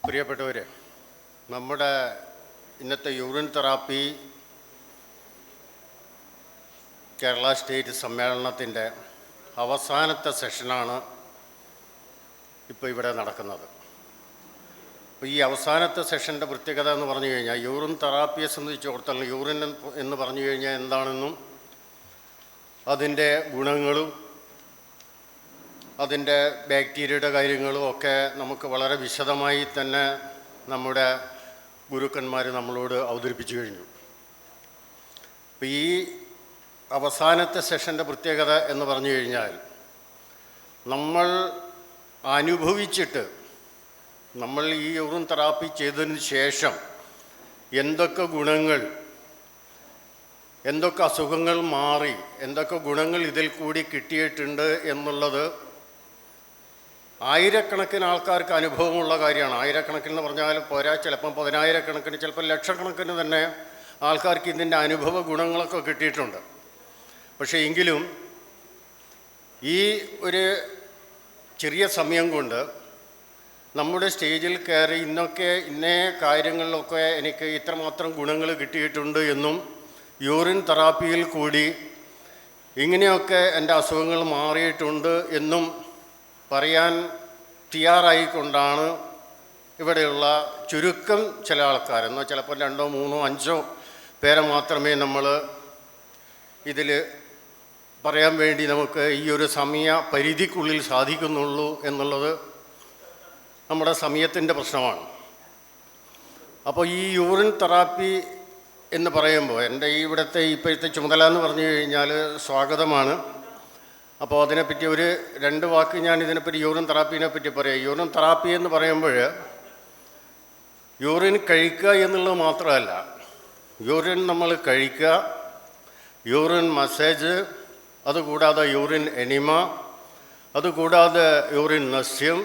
പ്രിയപ്പെട്ടവരെ, നമ്മുടെ ഇന്നത്തെ യൂറിൻ തെറാപ്പി കേരള സ്റ്റേറ്റ് സമ്മേളനത്തിൻ്റെ അവസാനത്തെ സെഷനാണ് ഇപ്പോൾ ഇവിടെ നടക്കുന്നത്. അപ്പോൾ ഈ അവസാനത്തെ സെഷൻ്റെ പ്രത്യേകത എന്ന് പറഞ്ഞു കഴിഞ്ഞാൽ, യൂറിൻ തെറാപ്പിയെ സംബന്ധിച്ചിടത്തോളം യൂറിൻ എന്ന് പറഞ്ഞു കഴിഞ്ഞാൽ എന്താണെന്നും അതിൻ്റെ ഗുണങ്ങളും അതിൻ്റെ ബാക്ടീരിയയുടെ കാര്യങ്ങളും ഒക്കെ നമുക്ക് വളരെ വിശദമായി തന്നെ നമ്മുടെ ഗുരുക്കന്മാർ നമ്മളോട് അവതരിപ്പിച്ചു കഴിഞ്ഞു. അപ്പോൾ ഈ അവസാനത്തെ സെഷൻ്റെ പ്രത്യേകത എന്ന് പറഞ്ഞു കഴിഞ്ഞാൽ, നമ്മൾ അനുഭവിച്ചിട്ട് നമ്മൾ ഈ യൂറിൻ തെറാപ്പി ചെയ്തതിന് ശേഷം എന്തൊക്കെ ഗുണങ്ങൾ, എന്തൊക്കെ അസുഖങ്ങൾ മാറി, എന്തൊക്കെ ഗുണങ്ങൾ ഇതിൽ കൂടി കിട്ടിയിട്ടുണ്ട് എന്നുള്ളത് ആയിരക്കണക്കിന് ആൾക്കാർക്ക് അനുഭവമുള്ള കാര്യമാണ്. ആയിരക്കണക്കിന് പറഞ്ഞാൽ പോരാ, ചിലപ്പം 10,000-കണക്കിന്, ചിലപ്പോൾ ലക്ഷക്കണക്കിന് തന്നെ ആൾക്കാർക്ക് ഇതിൻ്റെ അനുഭവ ഗുണങ്ങളൊക്കെ കിട്ടിയിട്ടുണ്ട്. പക്ഷേ എങ്കിലും ഈ ഒരു ചെറിയ സമയം കൊണ്ട് നമ്മുടെ സ്റ്റേജിൽ കയറി ഇന്നേ കാര്യങ്ങളിലൊക്കെ എനിക്ക് ഇത്രമാത്രം ഗുണങ്ങൾ കിട്ടിയിട്ടുണ്ട് എന്നും, യൂറിൻ തെറാപ്പിയിൽ കൂടി ഇങ്ങനെയൊക്കെ എൻ്റെ അസുഖങ്ങൾ മാറിയിട്ടുണ്ട് എന്നും പറയാൻ തയ്യാറായിക്കൊണ്ടാണ് ഇവിടെയുള്ള ചുരുക്കം ചില ആൾക്കാർ, എന്നാൽ ചിലപ്പോൾ 2, 3, 5 പേരെ മാത്രമേ നമ്മൾ ഇതിൽ പറയാൻ വേണ്ടി നമുക്ക് ഈ ഒരു സമയ പരിധിക്കുള്ളിൽ സാധിക്കുന്നുള്ളൂ എന്നുള്ളത് നമ്മുടെ സമയത്തിൻ്റെ പ്രശ്നമാണ്. അപ്പോൾ ഈ യൂറിൻ തെറാപ്പി എന്ന് പറയുമ്പോൾ എൻ്റെ ഇവിടുത്തെ ഇപ്പോഴത്തെ ചുമതല എന്ന് പറഞ്ഞു കഴിഞ്ഞാൽ സ്വാഗതമാണ്. അപ്പോൾ അതിനെപ്പറ്റി 2 വാക്ക് ഞാൻ ഇതിനെപ്പറ്റി യൂറിൻ തെറാപ്പീനെ പറ്റി പറയാം. യൂറിൻ തെറാപ്പി എന്ന് പറയുമ്പോൾ യൂറിൻ കഴിക്കുക എന്നുള്ളത് മാത്രമല്ല, യൂറിൻ നമ്മൾ കഴിക്കുക, യൂറിൻ മസാജ്, അതുകൂടാതെ യൂറിൻ എനിമ, അതുകൂടാതെ യൂറിൻ നസ്യം,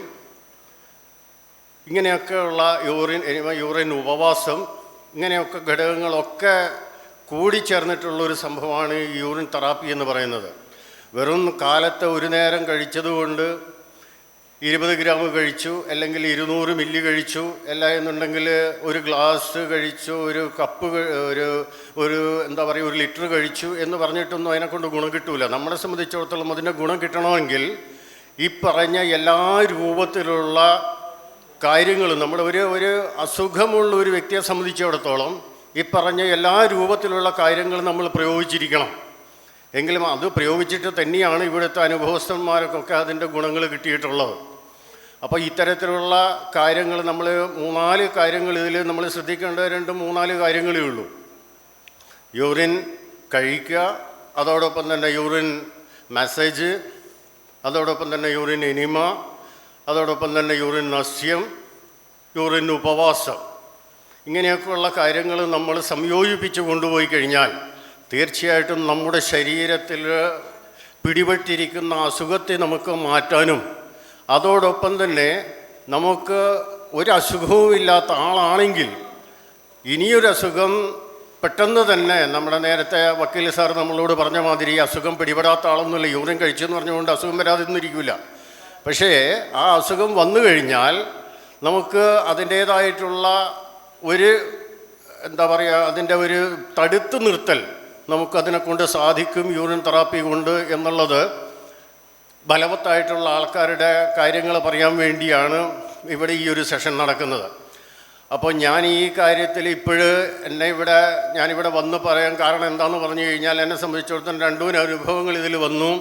ഇങ്ങനെയൊക്കെയുള്ള യൂറിൻ എനിമ, യൂറിൻ ഉപവാസം, ഇങ്ങനെയൊക്കെ ഘടകങ്ങളൊക്കെ കൂടിച്ചേർന്നിട്ടുള്ളൊരു സംഭവമാണ് ഈ യൂറിൻ തെറാപ്പി എന്ന് പറയുന്നത്. വെറും കാലത്ത് ഒരു നേരം കഴിച്ചതുകൊണ്ട് 20 ഗ്രാം കഴിച്ചു, അല്ലെങ്കിൽ 200 മില്ലി കഴിച്ചു, അല്ല എന്നുണ്ടെങ്കിൽ ഒരു ഗ്ലാസ് കഴിച്ചു, ഒരു കപ്പ്, ഒരു എന്താ പറയുക, 1 ലിറ്റർ കഴിച്ചു എന്ന് പറഞ്ഞിട്ടൊന്നും അതിനെക്കൊണ്ട് ഗുണം കിട്ടൂല. നമ്മളെ സംബന്ധിച്ചിടത്തോളം അതിൻ്റെ ഗുണം കിട്ടണമെങ്കിൽ ഈ പറഞ്ഞ എല്ലാ രൂപത്തിലുള്ള കാര്യങ്ങളും, നമ്മുടെ ഒരു അസുഖമുള്ള ഒരു വ്യക്തിയെ സംബന്ധിച്ചിടത്തോളം ഈ പറഞ്ഞ എല്ലാ രൂപത്തിലുള്ള കാര്യങ്ങളും നമ്മൾ പ്രയോഗിച്ചിരിക്കണം. എങ്കിലും അത് പ്രയോഗിച്ചിട്ട് തന്നെയാണ് ഇവിടുത്തെ അനുഭവസ്ഥന്മാർക്കൊക്കെ അതിൻ്റെ ഗുണങ്ങൾ കിട്ടിയിട്ടുള്ളത്. അപ്പോൾ ഇത്തരത്തിലുള്ള കാര്യങ്ങൾ നമ്മൾ 3-4 കാര്യങ്ങൾ ഇതിൽ നമ്മൾ ശ്രദ്ധിക്കേണ്ട 2-3-4 കാര്യങ്ങളേ ഉള്ളൂ. യൂറിൻ കഴിക്കുക, അതോടൊപ്പം തന്നെ യൂറിൻ മസാജ്, അതോടൊപ്പം തന്നെ യൂറിൻ എനിമ, അതോടൊപ്പം തന്നെ യൂറിൻ നസ്യം, യൂറിൻ ഉപവാസം, ഇങ്ങനെയൊക്കെയുള്ള കാര്യങ്ങൾ നമ്മൾ സംയോജിപ്പിച്ച് കൊണ്ടുപോയി കഴിഞ്ഞാൽ തീർച്ചയായിട്ടും നമ്മുടെ ശരീരത്തിൽ പിടിപെട്ടിരിക്കുന്ന അസുഖത്തെ നമുക്ക് മാറ്റാനും, അതോടൊപ്പം തന്നെ നമുക്ക് ഒരു അസുഖവും ഇല്ലാത്ത ആളാണെങ്കിൽ ഇനിയൊരു അസുഖം പെട്ടെന്ന് തന്നെ, നമ്മുടെ നേരത്തെ വക്കീൽ സാർ നമ്മളോട് പറഞ്ഞ മാതിരി അസുഖം പിടിപെടാത്ത ആളൊന്നുമില്ല, യൂറിൻ കഴിച്ചെന്ന് പറഞ്ഞുകൊണ്ട് അസുഖം വരാതെയൊന്നും ഇരിക്കില്ല. പക്ഷേ ആ അസുഖം വന്നു കഴിഞ്ഞാൽ നമുക്ക് അതിൻ്റേതായിട്ടുള്ള ഒരു എന്താ പറയുക, അതിൻ്റെ ഒരു തടുത്തു നിർത്തൽ നമുക്കതിനെ കൊണ്ട് സാധിക്കും യൂറിൻ തെറാപ്പി കൊണ്ട് എന്നുള്ളത് ബലവത്തായിട്ടുള്ള ആൾക്കാരുടെ കാര്യങ്ങൾ പറയാൻ വേണ്ടിയാണ് ഇവിടെ ഈ ഒരു സെഷൻ നടക്കുന്നത്. അപ്പോൾ ഞാൻ ഈ കാര്യത്തിൽ ഞാനിവിടെ വന്ന് പറയാൻ കാരണം എന്താണെന്ന് പറഞ്ഞു കഴിഞ്ഞാൽ, എന്നെ സംബന്ധിച്ചിടത്തോളം 2 അനുഭവങ്ങൾ ഇതിൽ വന്നു.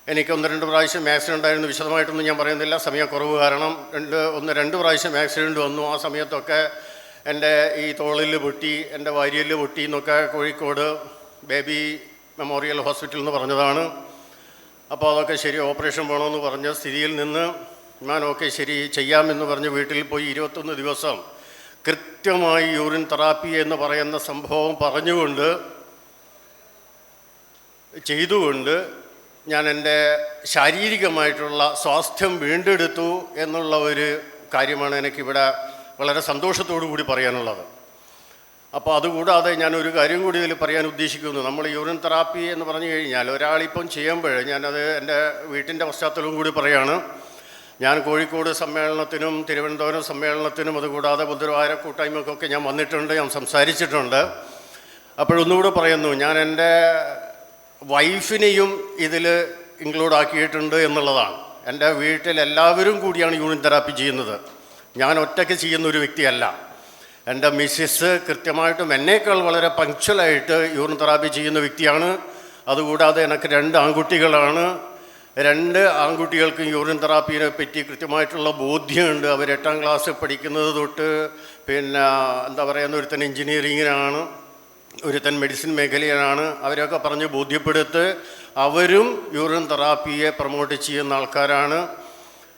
എനിക്ക് 1-2 പ്രാവശ്യം ആക്സിഡൻ്റ് ആയിരുന്നു. വിശദമായിട്ടൊന്നും ഞാൻ പറയുന്നില്ല, സമയക്കുറവ് കാരണം. 1-2 പ്രാവശ്യം ആക്സിഡൻറ്റ് വന്നു. ആ സമയത്തൊക്കെ എൻ്റെ ഈ തോളിൽ പൊട്ടി, എൻ്റെ വാരിയൽ പൊട്ടി എന്നൊക്കെ കോഴിക്കോട് ബേബി മെമ്മോറിയൽ ഹോസ്പിറ്റലിൽ നിന്ന് പറഞ്ഞതാണ്. അപ്പോൾ അതൊക്കെ ശരി, ഓപ്പറേഷൻ വേണമെന്ന് പറഞ്ഞ സ്ഥിതിയിൽ നിന്ന് ഞാൻ ശരി ചെയ്യാമെന്ന് പറഞ്ഞ് വീട്ടിൽ പോയി 21 ദിവസം കൃത്യമായി യൂറിൻ തെറാപ്പി എന്ന് പറയുന്ന സംഭവം ചെയ്തുകൊണ്ട് ഞാൻ എൻ്റെ ശാരീരികമായിട്ടുള്ള സ്വാസ്ഥ്യം വീണ്ടെടുത്തു എന്നുള്ള ഒരു കാര്യമാണ് എനിക്കിവിടെ വളരെ സന്തോഷത്തോടു കൂടി പറയാനുള്ളത്. അപ്പോൾ അതുകൂടാതെ ഞാനൊരു കാര്യം കൂടി ഇതിൽ പറയാൻ ഉദ്ദേശിക്കുന്നു. നമ്മൾ യൂറിൻ തെറാപ്പി എന്ന് പറഞ്ഞു കഴിഞ്ഞാൽ ഒരാളിപ്പം ചെയ്യുമ്പോൾ, ഞാനത് എൻ്റെ വീട്ടിൻ്റെ പശ്ചാത്തലവും കൂടി പറയുകയാണ്, ഞാൻ കോഴിക്കോട് സമ്മേളനത്തിനും തിരുവനന്തപുരം സമ്മേളനത്തിനും അതുകൂടാതെ ബുദ്ധവാര കൂട്ടായ്മക്കൊക്കെ ഞാൻ വന്നിട്ടുണ്ട്, ഞാൻ സംസാരിച്ചിട്ടുണ്ട്. അപ്പോഴൊന്നുകൂടെ പറയുന്നു, ഞാൻ എൻ്റെ വൈഫിനെയും ഇതിൽ ഇൻക്ലൂഡ് ആക്കിയിട്ടുണ്ട് എന്നുള്ളതാണ്. എൻ്റെ വീട്ടിൽ എല്ലാവരും കൂടിയാണ് യൂറിൻ തെറാപ്പി ചെയ്യുന്നത്. ഞാൻ ഒറ്റയ്ക്ക് ചെയ്യുന്ന ഒരു വ്യക്തിയല്ല. എൻ്റെ മിസ്സിസ് കൃത്യമായിട്ടും എന്നേക്കാൾ വളരെ പങ്ക്ച്വലായിട്ട് യൂറിൻ തെറാപ്പി ചെയ്യുന്ന വ്യക്തിയാണ്. അതുകൂടാതെ എനിക്ക് 2 ആൺകുട്ടികളാണ്. 2 ആൺകുട്ടികൾക്കും യൂറിൻ തെറാപ്പിയെ പറ്റി കൃത്യമായിട്ടുള്ള ബോധ്യമുണ്ട്. അവർ 8ാം ക്ലാസ് പഠിക്കുന്നത് തൊട്ട് പിന്നെ എന്താ പറയുന്ന, ഒരുത്തൻ എൻജിനീയറിങ്ങിനാണ്, ഒരുത്തൻ മെഡിസിൻ മേഖലയിലാണ്. അവരൊക്കെ പറഞ്ഞ് ബോധ്യപ്പെടുത്ത് അവരും യൂറിൻ തെറാപ്പിയെ പ്രൊമോട്ട് ചെയ്യുന്ന ആൾക്കാരാണ്.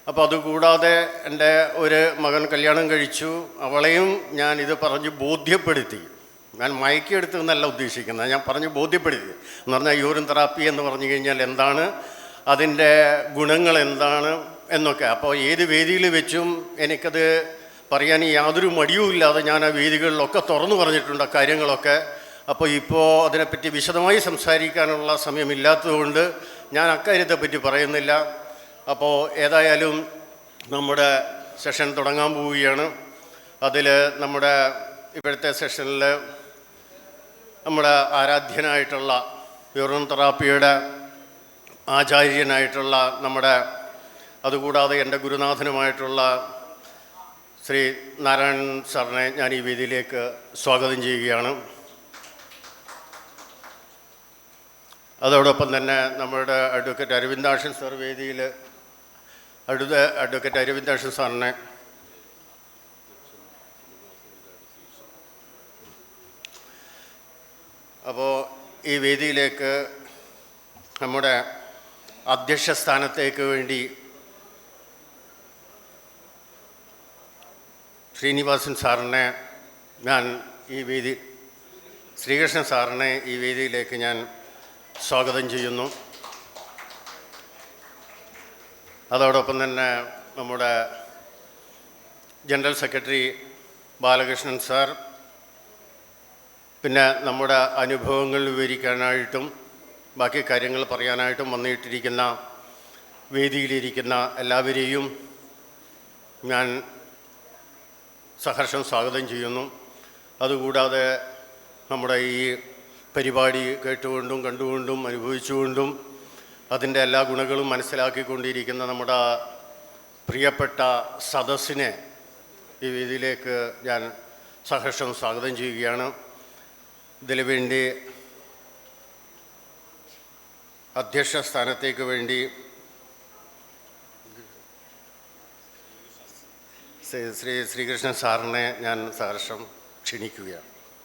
അപ്പോൾ അതുകൂടാതെ എൻ്റെ ഒരു മകൻ കല്യാണം കഴിച്ചു, അവളെയും ഞാൻ ഇത് പറഞ്ഞ് ബോധ്യപ്പെടുത്തി. ഞാൻ മയക്കിയെടുത്ത് എന്നല്ല ഉദ്ദേശിക്കുന്നത്, ഞാൻ പറഞ്ഞ് ബോധ്യപ്പെടുത്തി എന്ന് പറഞ്ഞാൽ യൂറിൻ തെറാപ്പി എന്ന് പറഞ്ഞു കഴിഞ്ഞാൽ എന്താണ്, അതിൻ്റെ ഗുണങ്ങൾ എന്താണ് എന്നൊക്കെ. അപ്പോൾ ഏത് വേദിയിൽ വെച്ചും എനിക്കത് പറയാൻ യാതൊരു മടിയുമില്ലാതെ ഞാൻ ആ വേദികളിലൊക്കെ തുറന്നു പറഞ്ഞിട്ടുണ്ട് ആ കാര്യങ്ങളൊക്കെ. അപ്പോൾ ഇപ്പോൾ അതിനെപ്പറ്റി വിശദമായി സംസാരിക്കാനുള്ള സമയമില്ലാത്തതുകൊണ്ട് ഞാൻ അക്കാര്യത്തെപ്പറ്റി പറയുന്നില്ല. അപ്പോൾ ഏതായാലും നമ്മുടെ സെഷൻ തുടങ്ങാൻ പോവുകയാണ്. അതിൽ നമ്മുടെ ഇപ്പോഴത്തെ സെഷനിൽ നമ്മുടെ ആരാധ്യനായിട്ടുള്ള യൂറിൻ തെറാപ്പിയുടെ ആചാര്യനായിട്ടുള്ള നമ്മുടെ, അതുകൂടാതെ എൻ്റെ ഗുരുനാഥനുമായിട്ടുള്ള ശ്രീ നാരായണൻ സാറിനെ ഞാൻ ഈ വേദിയിലേക്ക് സ്വാഗതം ചെയ്യുകയാണ്. അതോടൊപ്പം തന്നെ നമ്മുടെ അഡ്വക്കേറ്റ് അരവിന്ദാക്ഷൻ സാർ വേദിയിൽ, അഡ്വക്കേറ്റ് അരവിന്ദാക്ഷൻ സാറിനെ അപ്പോൾ ഈ വേദിയിലേക്ക് നമ്മുടെ അധ്യക്ഷ സ്ഥാനത്തേക്ക് വേണ്ടി ശ്രീനിവാസൻ സാറിനെ ഞാൻ ശ്രീകൃഷ്ണൻ സാറിനെ ഈ വേദിയിലേക്ക് ഞാൻ സ്വാഗതം ചെയ്യുന്നു. അതോടൊപ്പം തന്നെ നമ്മുടെ ജനറൽ സെക്രട്ടറി ബാലകൃഷ്ണൻ സാർ, പിന്നെ നമ്മുടെ അനുഭവങ്ങൾ വിവരിക്കാനായിട്ടും ബാക്കി കാര്യങ്ങൾ പറയാനായിട്ടും വന്നിട്ടിരിക്കുന്ന വേദിയിലിരിക്കുന്ന എല്ലാവരെയും ഞാൻ സഹർഷം സ്വാഗതം ചെയ്യുന്നു. അതുകൂടാതെ നമ്മുടെ ഈ പരിപാടി കേട്ടുകൊണ്ടും കണ്ടുകൊണ്ടും അനുഭവിച്ചുകൊണ്ടും അതിൻ്റെ എല്ലാ ഗുണങ്ങളും മനസ്സിലാക്കിക്കൊണ്ടിരിക്കുന്ന നമ്മുടെ പ്രിയപ്പെട്ട സദസ്സിനെ ഈ വേദിയിലേക്ക് ഞാൻ സഹർഷം സ്വാഗതം ചെയ്യുകയാണ്. ഇതിനു വേണ്ടി അധ്യക്ഷ സ്ഥാനത്തേക്ക് വേണ്ടി ശ്രീകൃഷ്ണൻ സാറിനെ ഞാൻ സഹർഷം ക്ഷണിക്കുകയാണ്.